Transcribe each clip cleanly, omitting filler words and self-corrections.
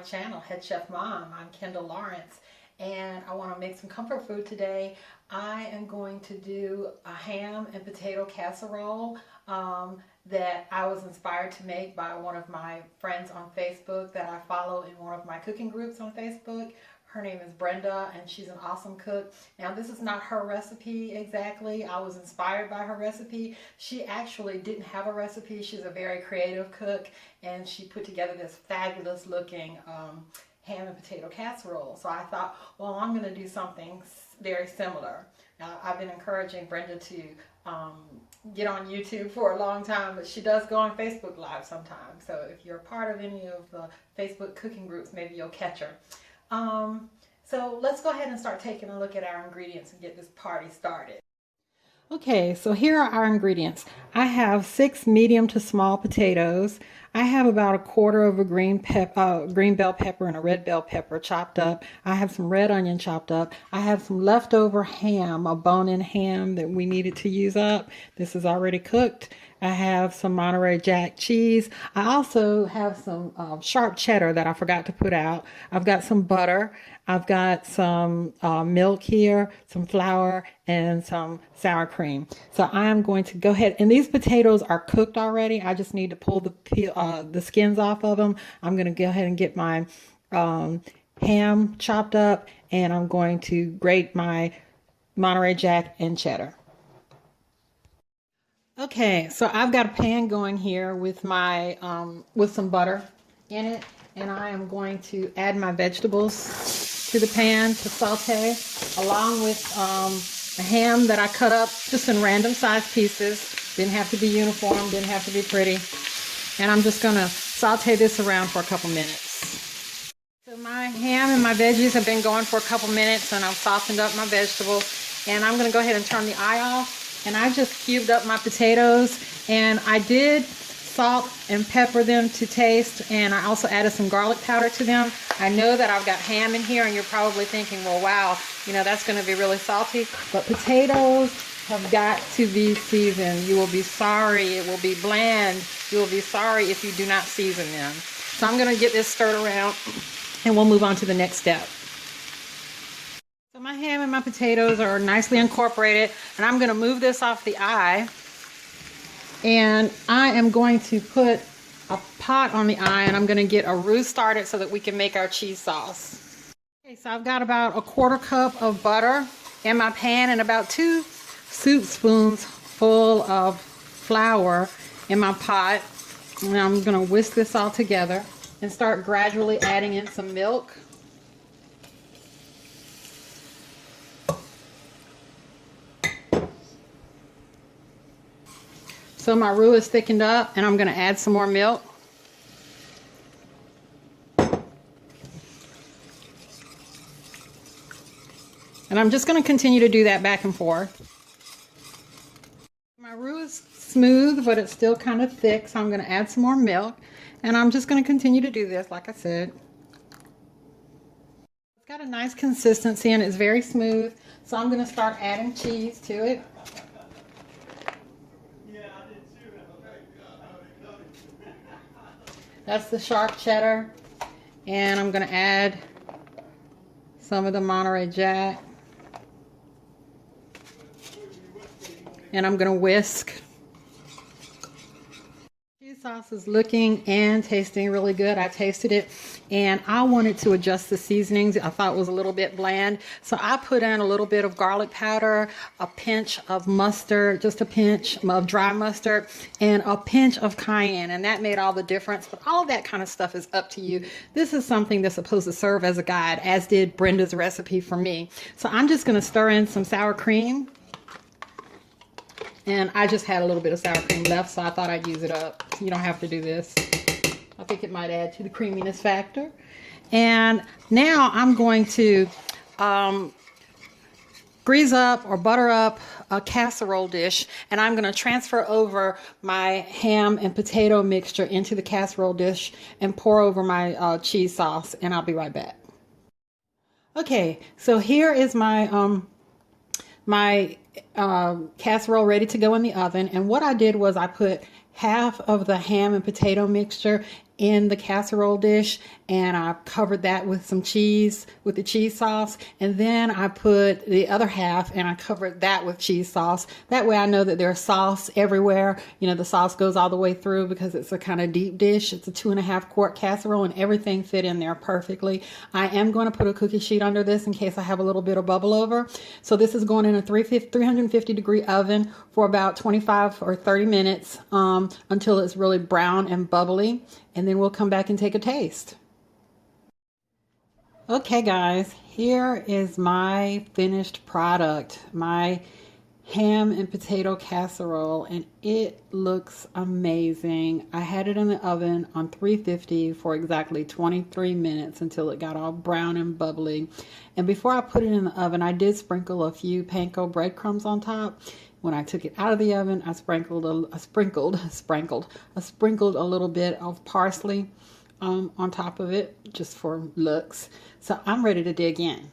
channel, Head Chef Mom. I'm Kendall Lawrence, and I want to make some comfort food today. I am going to do a ham and potato casserole that I was inspired to make by one of my friends on Facebook that I follow in one of my cooking groups on Facebook. Her name is Brenda, and she's an awesome cook. Now, this is not her recipe exactly. I was inspired by her recipe. She actually didn't have a recipe. She's a very creative cook, and she put together this fabulous looking ham and potato casserole. So I thought, well, I'm going to do something very similar. Now, I've been encouraging Brenda to get on YouTube for a long time, but she does go on Facebook Live sometimes. So if you're a part of any of the Facebook cooking groups, maybe you'll catch her. So let's go ahead and start taking a look at our ingredients and get this party started. Okay, so here are our ingredients. I have 6 medium to small potatoes. I have about a quarter of a green bell pepper and a red bell pepper chopped up. I have some red onion chopped up. I have some leftover ham, a bone-in ham that we needed to use up. This is already cooked. I have some Monterey Jack cheese. I also have some sharp cheddar that I forgot to put out. I've got some butter. I've got some milk here, some flour, and some sour cream. So I'm going to go ahead, and these potatoes are cooked already. I just need to pull the skins off of them. I'm going to go ahead and get my ham chopped up, and I'm going to grate my Monterey Jack and cheddar. Okay, so I've got a pan going here with my with some butter in it, and I am going to add my vegetables to the pan to saute, along with a ham that I cut up just in random size pieces. Didn't have to be uniform, didn't have to be pretty. And I'm just going to saute this around for a couple minutes. So my ham and my veggies have been going for a couple minutes, and I've softened up my vegetables. And I'm going to go ahead and turn the eye off. And I just cubed up my potatoes, and I did salt and pepper them to taste, and I also added some garlic powder to them. I know that I've got ham in here, and you're probably thinking, well, wow, you know, that's going to be really salty. But potatoes have got to be seasoned. You will be sorry. It will be bland. You will be sorry if you do not season them. So I'm going to get this stirred around, and we'll move on to the next step. So my ham and my potatoes are nicely incorporated, and I'm going to move this off the eye, and I am going to put a pot on the eye, and I'm going to get a roux started so that we can make our cheese sauce. Okay, so I've got about a quarter cup of butter in my pan and about 2 soup spoons full of flour in my pot, and I'm going to whisk this all together and start gradually adding in some milk. So my roux is thickened up, and I'm going to add some more milk. And I'm just going to continue to do that back and forth. My roux is smooth, but it's still kind of thick, so I'm going to add some more milk. And I'm just going to continue to do this, like I said. It's got a nice consistency, and it's very smooth. So I'm going to start adding cheese to it. That's the sharp cheddar, and I'm going to add some of the Monterey Jack, and I'm going to whisk. Cheese sauce is looking and tasting really good. I tasted it, and I wanted to adjust the seasonings. I thought it was a little bit bland, so I put in a little bit of garlic powder, a pinch of mustard, just a pinch of dry mustard, and a pinch of cayenne, and that made all the difference. But all of that kind of stuff is up to you. This is something that's supposed to serve as a guide, as did Brenda's recipe for me. So I'm just going to stir in some sour cream. And I just had a little bit of sour cream left, so I thought I'd use it up. You don't have to do this. I think it might add to the creaminess factor. And now I'm going to grease up or butter up a casserole dish, and I'm going to transfer over my ham and potato mixture into the casserole dish and pour over my cheese sauce, and I'll be right back. Okay, so here is my casserole ready to go in the oven, and what I did was I put half of the ham and potato mixture in the casserole dish, and I covered that with some cheese, with the cheese sauce, and then I put the other half and I covered that with cheese sauce. That way I know that there's sauce everywhere. You know, the sauce goes all the way through because it's a kind of deep dish. It's a 2.5 quart casserole and everything fit in there perfectly. I am going to put a cookie sheet under this in case I have a little bit of bubble over. So this is going in a 350 degree oven for about 25 or 30 minutes until it's really brown and bubbly. And then we'll come back and take a taste. Okay guys, here is my finished product, my ham and potato casserole, and it looks amazing. I had it in the oven on 350 for exactly 23 minutes until it got all brown and bubbly. And before I put it in the oven, I did sprinkle a few panko breadcrumbs on top. When I took it out of the oven, I sprinkled a little bit of parsley on top of it, just for looks. So I'm ready to dig in.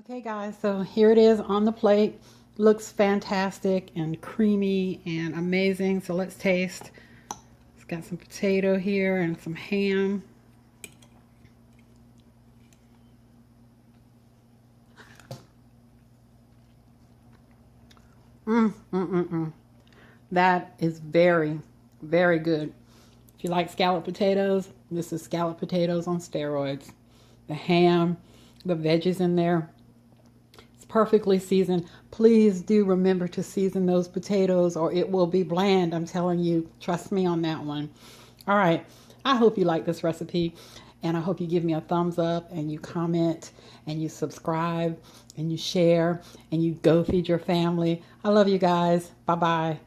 Okay guys, so here it is on the plate. Looks fantastic and creamy and amazing. So let's taste. It's got some potato here and some ham. That is very, very good. If you like scalloped potatoes, this is scalloped potatoes on steroids. The ham, the veggies in there, it's perfectly seasoned. Please do remember to season those potatoes or it will be bland. I'm telling you, trust me on that one. All right, I hope you like this recipe. And I hope you give me a thumbs up and you comment and you subscribe and you share and you go feed your family. I love you guys. Bye-bye.